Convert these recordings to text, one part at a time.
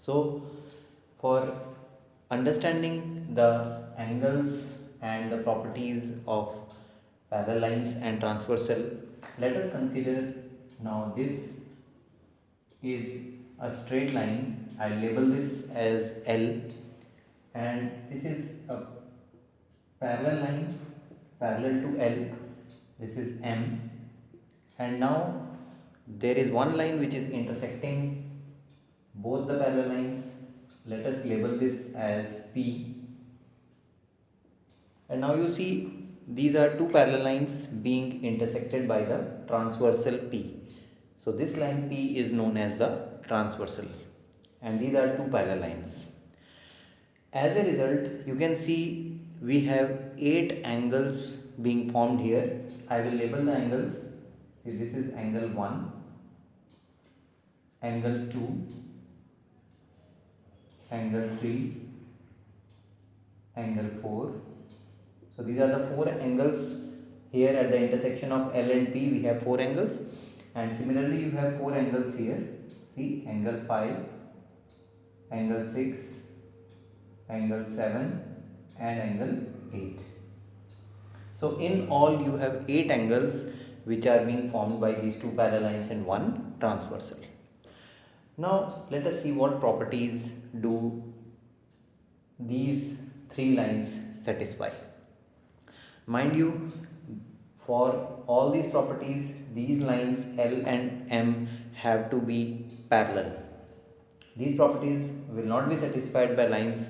So for understanding the angles and the properties of parallel lines and transversal, let us consider now this is a straight line. I label this as L, and this is a parallel line parallel to L. This is M, and now there is one line which is intersecting both the parallel lines. Let us label this as P, and now you see these are two parallel lines being intersected by the transversal P. So this line P is known as the transversal, and these are two parallel lines. As a result, you can see we have 8 angles being formed here. I will label the angles. See, this is angle 1, angle 2, angle 3, angle 4. So these are the 4 angles here at the intersection of L and P. We have 4 angles, and similarly you have 4 angles here. See, angle 5, angle 6, angle 7 and angle 8. So in all you have 8 angles which are being formed by these two parallel lines and one transversal. Now let us see what properties do these 3 lines satisfy. Mind you, for all these properties, these lines L and M have to be parallel. These properties will not be satisfied by lines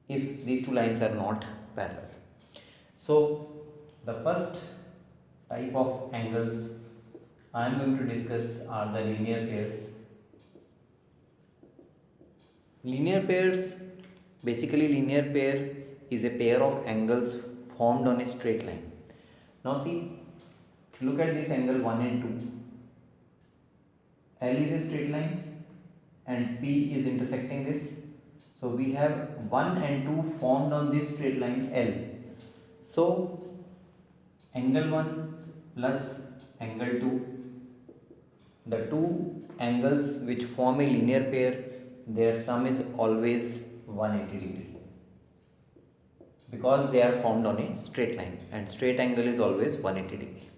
if these two lines are not parallel. So the first type of angles I am going to discuss are the linear pairs. Linear pairs, basically linear pair is a pair of angles formed on a straight line. Now see, look at this angle 1 and 2. L is a straight line and P is intersecting this. So we have 1 and 2 formed on this straight line L. So angle 1 plus angle 2, the two angles which form a linear pair, their sum is always 180 degree, because they are formed on a straight line and straight angle is always 180 degree.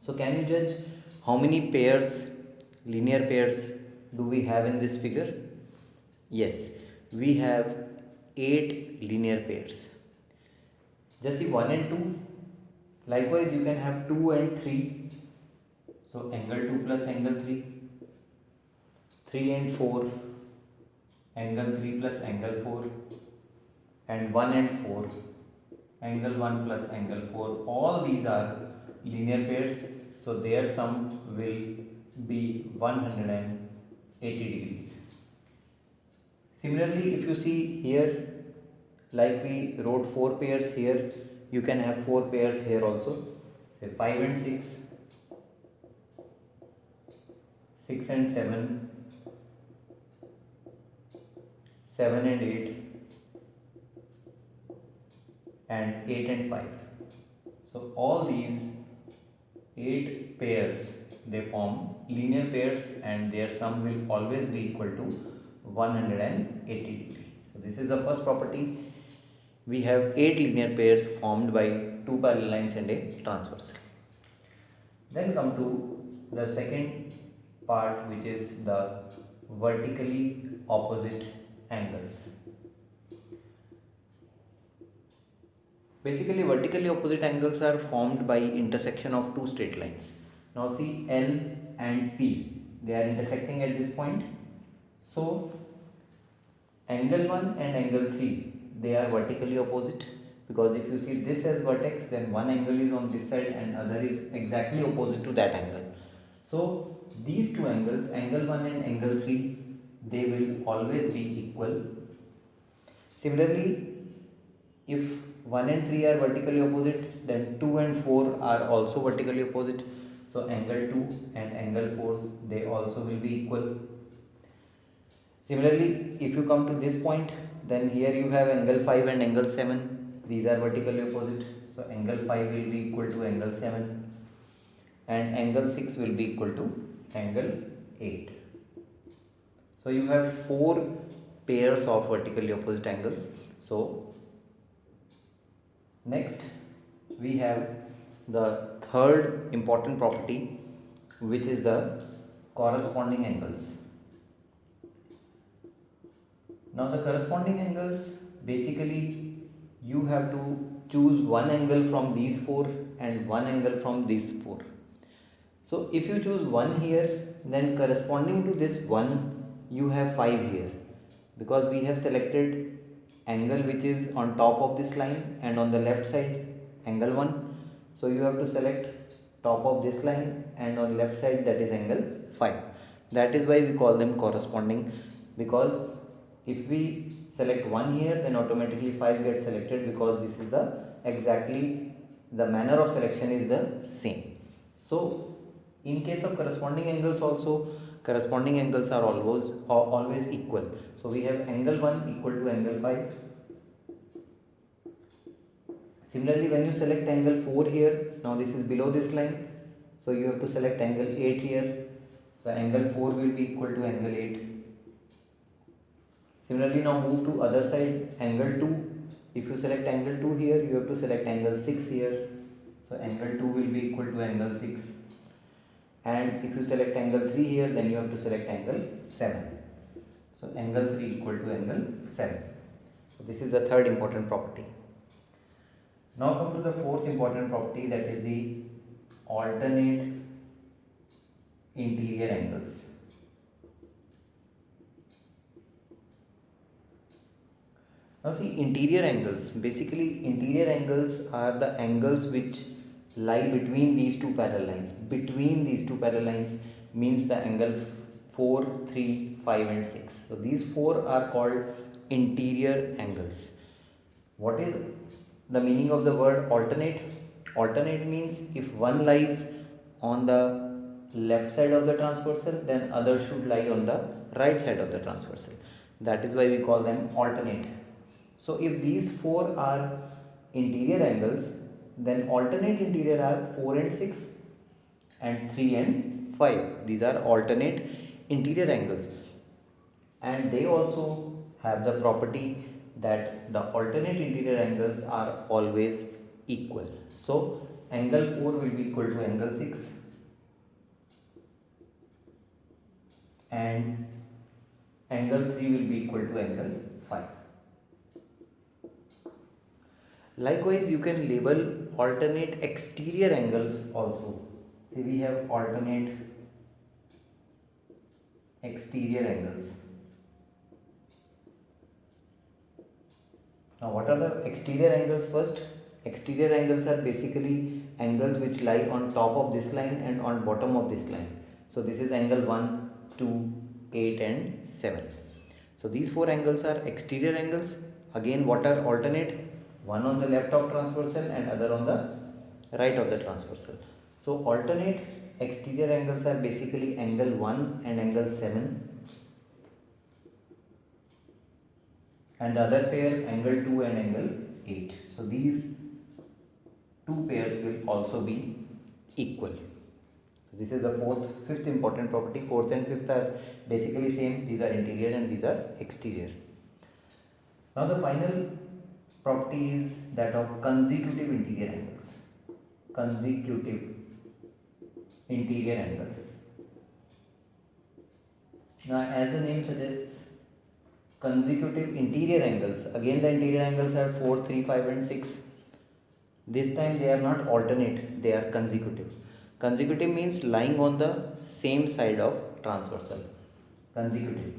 So can you judge how many pairs, linear pairs, do we have in this figure? Yes, we have 8 linear pairs. Just see 1 and 2. Likewise you can have 2 and 3. So angle 2 plus angle 3. 3 and 4. Angle 3 plus angle 4. And 1 and 4. Angle 1 plus angle 4. All these are linear pairs. So their sum will be 180 degrees. Similarly, if you see here, like we wrote 4 pairs here, you can have 4 pairs here also. Say 5 and 6, 6 and 7, 7 and 8, and 8 and 5. So all these 8 pairs, they form linear pairs and their sum will always be equal to 180 degree. So this is the first property. We have 8 linear pairs formed by two parallel lines and a transversal. Then come to the second part, which is the vertically opposite angles. Basically vertically opposite angles are formed by intersection of two straight lines. Now see, L and P, they are intersecting at this point. So angle 1 and angle 3, they are vertically opposite, because if you see this as vertex, then one angle is on this side and other is exactly opposite to that angle. So these two angles, angle 1 and angle 3, they will always be equal. Similarly, if 1 and 3 are vertically opposite, then 2 and 4 are also vertically opposite. So angle 2 and angle 4, they also will be equal. Similarly, if you come to this point, then here you have angle 5 and angle 7. These are vertically opposite. So angle 5 will be equal to angle 7 and angle 6 will be equal to angle 8. So you have four pairs of vertically opposite angles. So next we have the third important property, which is the corresponding angles. Now the corresponding angles, basically you have to choose one angle from these four and one angle from these four. So if you choose one here, then corresponding to this one you have 5 here, because we have selected angle which is on top of this line and on the left side angle 1. So you have to select top of this line and on left side, that is angle 5. That is why we call them corresponding, because if we select 1 here, then automatically 5 gets selected, because this is the exactly the manner of selection is the same. So in case of corresponding angles also, corresponding angles are always equal. So we have angle 1 equal to angle 5. Similarly, when you select angle 4 here, now this is below this line, so you have to select angle 8 here. So angle 4 will be equal to angle 8. Similarly, now move to other side, angle 2. If you select angle 2 here, you have to select angle 6 here. So angle 2 will be equal to angle 6. And if you select angle 3 here, then you have to select angle 7. So angle 3 equal to angle 7. So this is the third important property. Now come to the fourth important property, that is the alternate interior angles. Now see, interior angles, basically interior angles are the angles which lie between these two parallel lines. Between these two parallel lines means the angle 4, 3, 5 and 6. So these four are called interior angles. What is the meaning of the word alternate? Alternate means if one lies on the left side of the transversal, then other should lie on the right side of the transversal. That is why we call them alternate. So if these four are interior angles, then alternate interior are 4 and 6 and 3 and 5. These are alternate interior angles, and they also have the property that the alternate interior angles are always equal. So angle 4 will be equal to angle 6 and angle 3 will be equal to angle 5. Likewise, you can label alternate exterior angles also. See, we have alternate exterior angles. Now, what are the exterior angles first? Exterior angles are basically angles which lie on top of this line and on bottom of this line. So, this is angle 1, 2, 8 and 7. So, these four angles are exterior angles. Again, what are alternate? One on the left of transversal and other on the right of the transversal. So, alternate exterior angles are basically angle 1 and angle 7, and the other pair angle 2 and angle 8. So these two pairs will also be equal. So this is the fifth important property. Fourth and fifth are basically same. These are interior and these are exterior. Now the final property is that of consecutive interior angles. Consecutive interior angles. Now as the name suggests, consecutive interior angles, again the interior angles are 4, 3, 5 and 6. This time they are not alternate, they are consecutive. Consecutive means lying on the same side of transversal. Consecutive,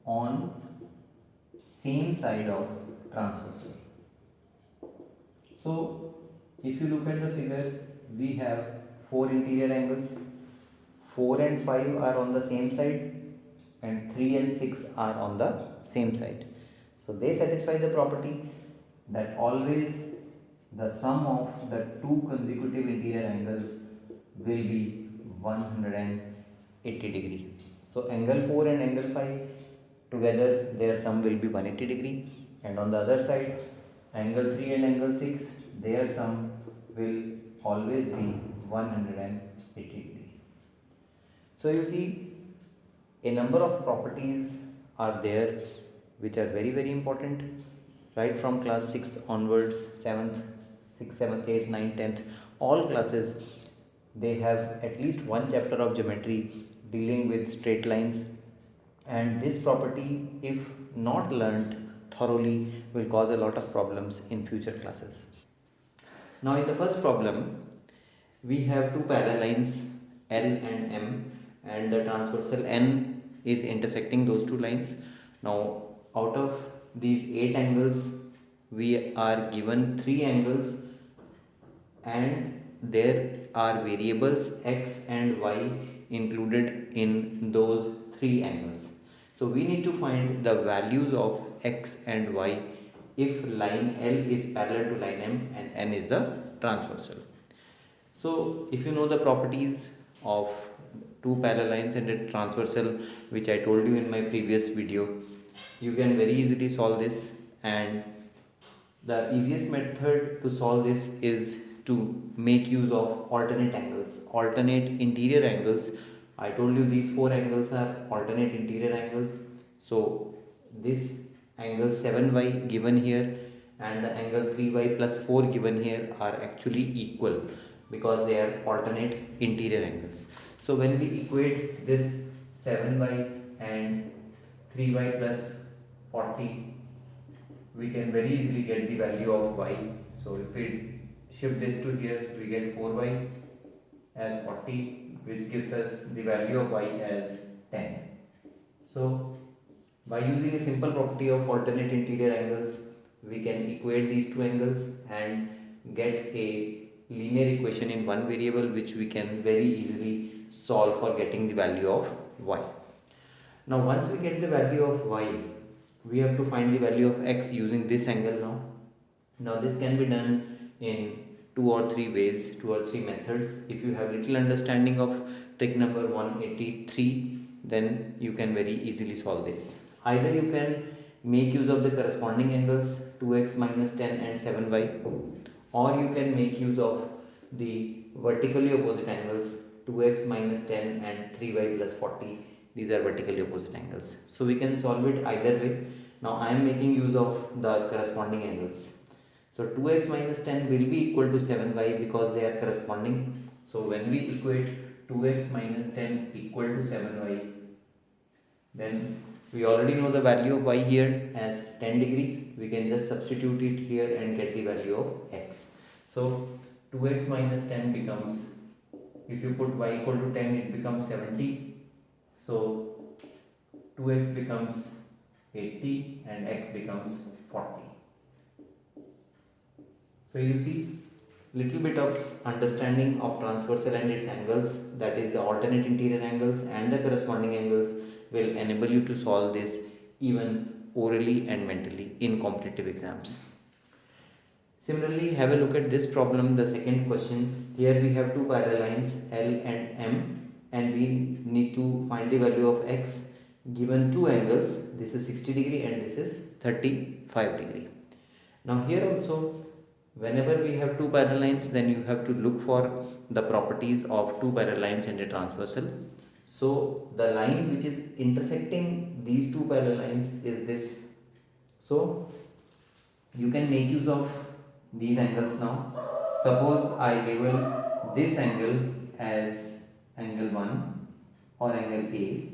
on same side of transversal. So if you look at the figure, we have 4 interior angles. 4 and 5 are on the same side and 3 and 6 are on the same side. So they satisfy the property that always the sum of the two consecutive interior angles will be 180 degree. So angle 4 and angle 5 together, their sum will be 180 degree, and on the other side angle 3 and angle 6, their sum will always be 180 degree. So you see, a number of properties are there which are very very important, right from class 6th onwards, 7th, 6th, 7th, 8th, 9th, 10th, all classes, they have at least one chapter of geometry dealing with straight lines, and this property, if not learnt thoroughly, will cause a lot of problems in future classes. Now in the first problem, we have two parallel lines L and M, and the transversal N is intersecting those two lines. Now out of these 8 angles, we are given 3 angles, and there are variables x and y included in those 3 angles. So we need to find the values of x and y if line L is parallel to line M and N is the transversal. So if you know the properties of two parallel lines and a transversal, which I told you in my previous video, you can very easily solve this. And the easiest method to solve this is to make use of alternate angles, alternate interior angles. I told you these 4 angles are alternate interior angles. So this angle 7y given here and the angle 3y plus 4 given here are actually equal because they are alternate interior angles. So when we equate this 7y and 3y plus 40, we can very easily get the value of y. So if we shift this to here, we get 4y as 40, which gives us the value of y as 10. So by using a simple property of alternate interior angles, we can equate these two angles and get a linear equation in one variable, which we can very easily solve for getting the value of y. Now once we get the value of y, we have to find the value of x using this angle now. Now this can be done in 2 or 3 ways, 2 or 3 methods. If you have little understanding of trick number 183, then you can very easily solve this. Either you can make use of the corresponding angles 2x minus 10 and 7y, or you can make use of the vertically opposite angles 2x minus 10 and 3y plus 40. These are vertically opposite angles. So we can solve it either way. Now I am making use of the corresponding angles. So 2x minus 10 will be equal to 7y because they are corresponding. So when we equate 2x minus 10 equal to 7y, then we already know the value of y here as 10 degree. We can just substitute it here and get the value of x. So 2x minus 10 becomes, if you put y equal to 10, it becomes 70. So 2x becomes 80 and x becomes 40. So you see, little bit of understanding of transversal and its angles, that is the alternate interior angles and the corresponding angles, will enable you to solve this even orally and mentally in competitive exams. Similarly, have a look at this problem, the second question. Here we have two parallel lines L and M, and we need to find the value of x given two angles. This is 60 degree and this is 35 degree. Now here also, whenever we have two parallel lines, then you have to look for the properties of two parallel lines and a transversal. So the line which is intersecting these two parallel lines is this. So you can make use of these angles now. Suppose I label this angle as angle 1 or angle A.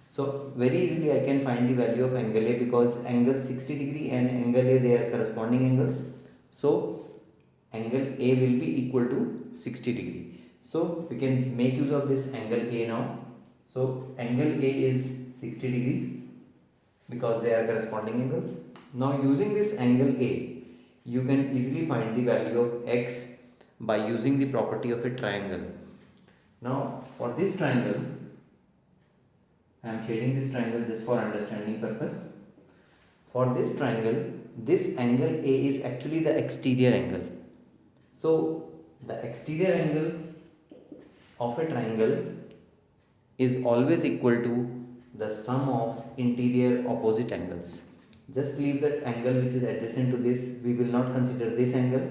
So very easily I can find the value of angle A because angle 60 degree and angle A, they are corresponding angles. So angle A will be equal to 60 degree. So we can make use of this angle A now. So angle A is 60 degree because they are corresponding angles. Now using this angle A, you can easily find the value of x by using the property of a triangle. Now for this triangle, I am shading this triangle just for understanding purpose. For this triangle, this angle A is actually the exterior angle. So the exterior angle of a triangle is always equal to the sum of interior opposite angles. Just leave that angle which is adjacent to this. We will not consider this angle.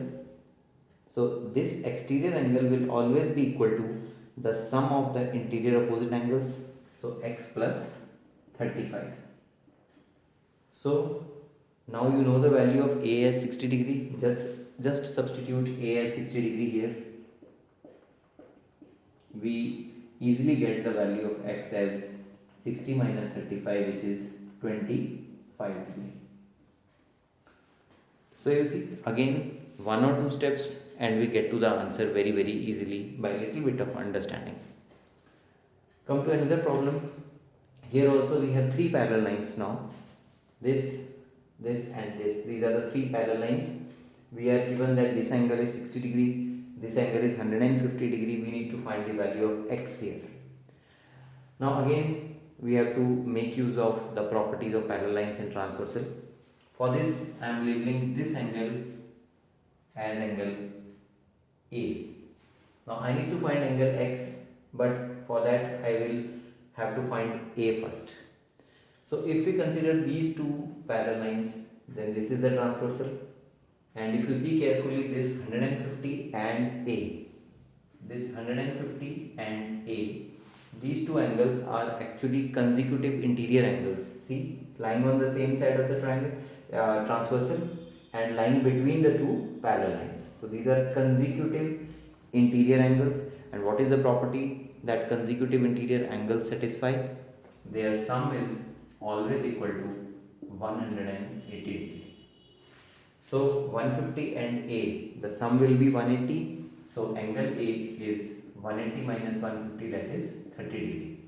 So this exterior angle will always be equal to the sum of the interior opposite angles. So x plus 35. So now you know the value of a as 60 degree. Just substitute a as 60 degree here. We easily get the value of x as 60 minus 35, which is 25 degree. So you see, again one or two steps and we get to the answer very easily by a little bit of understanding. Come to another problem. Here also we have three parallel lines now. This and this. These are the three parallel lines. We are given that this angle is 60 degree, this angle is 150 degree. We need to find the value of x here. Now again we have to make use of the properties of parallel lines in transversal. For this I am labeling this angle as angle A. Now I need to find angle x, but for that I will have to find A first. So if we consider these two parallel lines, then this is the transversal, and if you see carefully, this 150 and A, this 150 and A, these two angles are actually consecutive interior angles. See, lying on the same side of the triangle, transversal, and lying between the two parallel lines. So these are consecutive interior angles. And what is the property that consecutive interior angles satisfy? Their sum is always equal to 180 degree. So 150 and A, the sum will be 180. So angle A is 180 minus 150, that is 30 degree.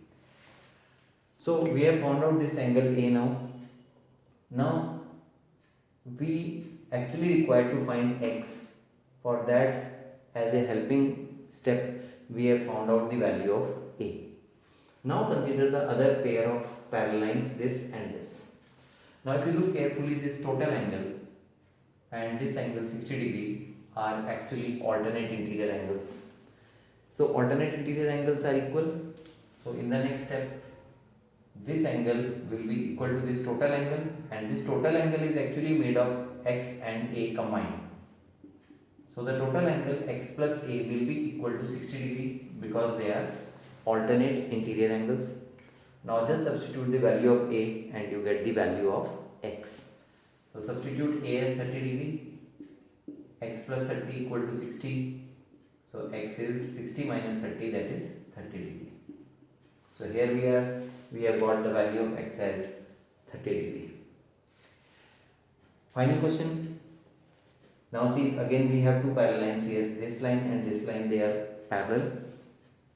So we have found out this angle A now. Now we actually require to find x. For that, as a helping step, we have found out the value of A. Now consider the other pair of parallel lines, this and this. Now if you look carefully, this total angle and this angle 60 degree are actually alternate interior angles. So alternate interior angles are equal. So in the next step, this angle will be equal to this total angle, and this total angle is actually made of x and A combined. So the total angle x plus A will be equal to 60 degree because they are alternate interior angles. Now just substitute the value of A and you get the value of x. So substitute A as 30 degree, x plus 30 equal to 60. So x is 60 minus 30, that is 30 degree. So here we have got the value of x as 30 degree. Final question. Now see, again we have two parallel lines here. This line and this line, they are parallel.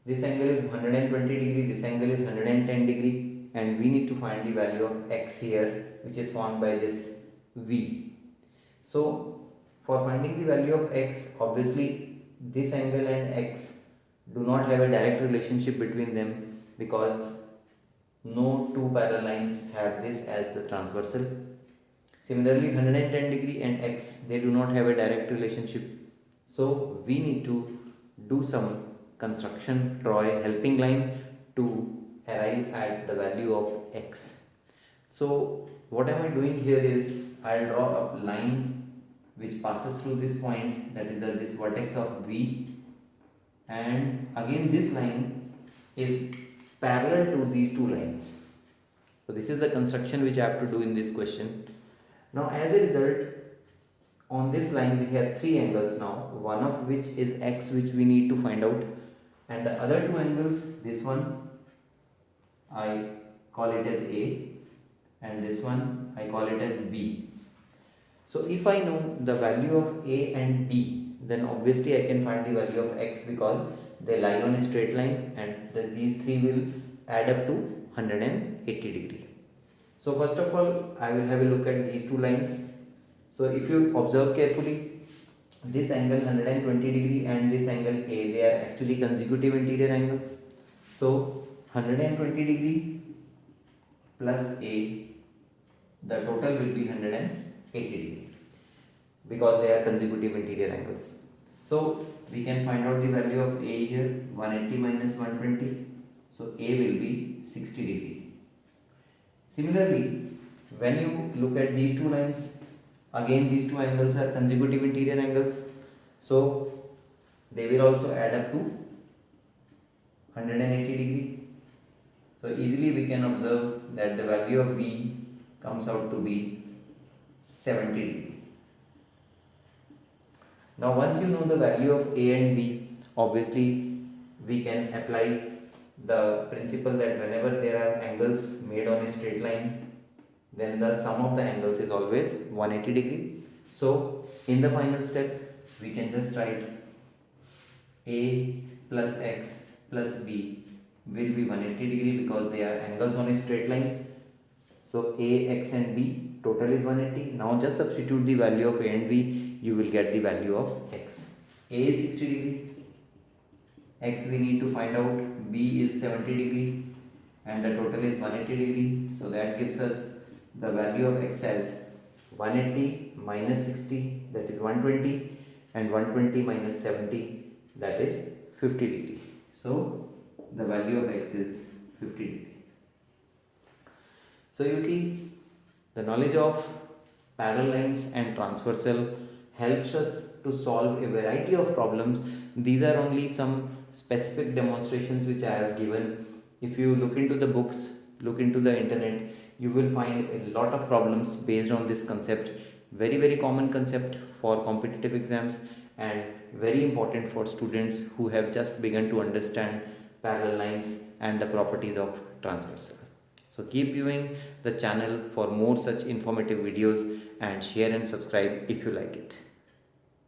This angle is 120 degree, this angle is 110 degree, and we need to find the value of x here, which is formed by this v. So for finding the value of x, obviously this angle and x do not have a direct relationship between them because no two parallel lines have this as the transversal. Similarly, 110 degree and x, they do not have a direct relationship. So we need to do some construction, draw a helping line to arrive at the value of x. So what am I doing here is, I'll draw a line which passes through this point, that is this vertex of v, and again this line is parallel to these two lines. So this is the construction which I have to do in this question. Now as a result, on this line we have three angles now, one of which is x, which we need to find out, and the other two angles, this one I call it as A and this one I call it as B. So if I know the value of A and B, then obviously I can find the value of x because they lie on a straight line, and these three will add up to 180 degree. So first of all, I will have a look at these two lines. So if you observe carefully, this angle 120 degree and this angle A, they are actually consecutive interior angles. So 120 degree plus A, the total will be 180 degree because they are consecutive interior angles. So we can find out the value of A here, 180 minus 120. So A will be 60 degree. Similarly, when you look at these two lines, again these two angles are consecutive interior angles, so they will also add up to 180 degree. So easily we can observe that the value of B comes out to be 70 degree. Now once you know the value of A and B, obviously we can apply the principle that whenever there are angles made on a straight line, then the sum of the angles is always 180 degree. So in the final step we can just write A plus X plus B will be 180 degree because they are angles on a straight line. So A, X and B total is 180. Now just substitute the value of A and B, you will get the value of X. A is 60 degree, X we need to find out, B is 70 degree and the total is 180 degree. So that gives us the value of X as 180 minus 60, that is 120, and 120 minus 70, that is 50 degree. So the value of X is 50 degree. So you see, the knowledge of parallel lines and transversal helps us to solve a variety of problems. These are only some specific demonstrations which I have given. If you look into the books, look into the internet, you will find a lot of problems based on this concept. Very common concept for competitive exams and very important for students who have just begun to understand parallel lines and the properties of transversal. So keep viewing the channel for more such informative videos and share and subscribe if you like it.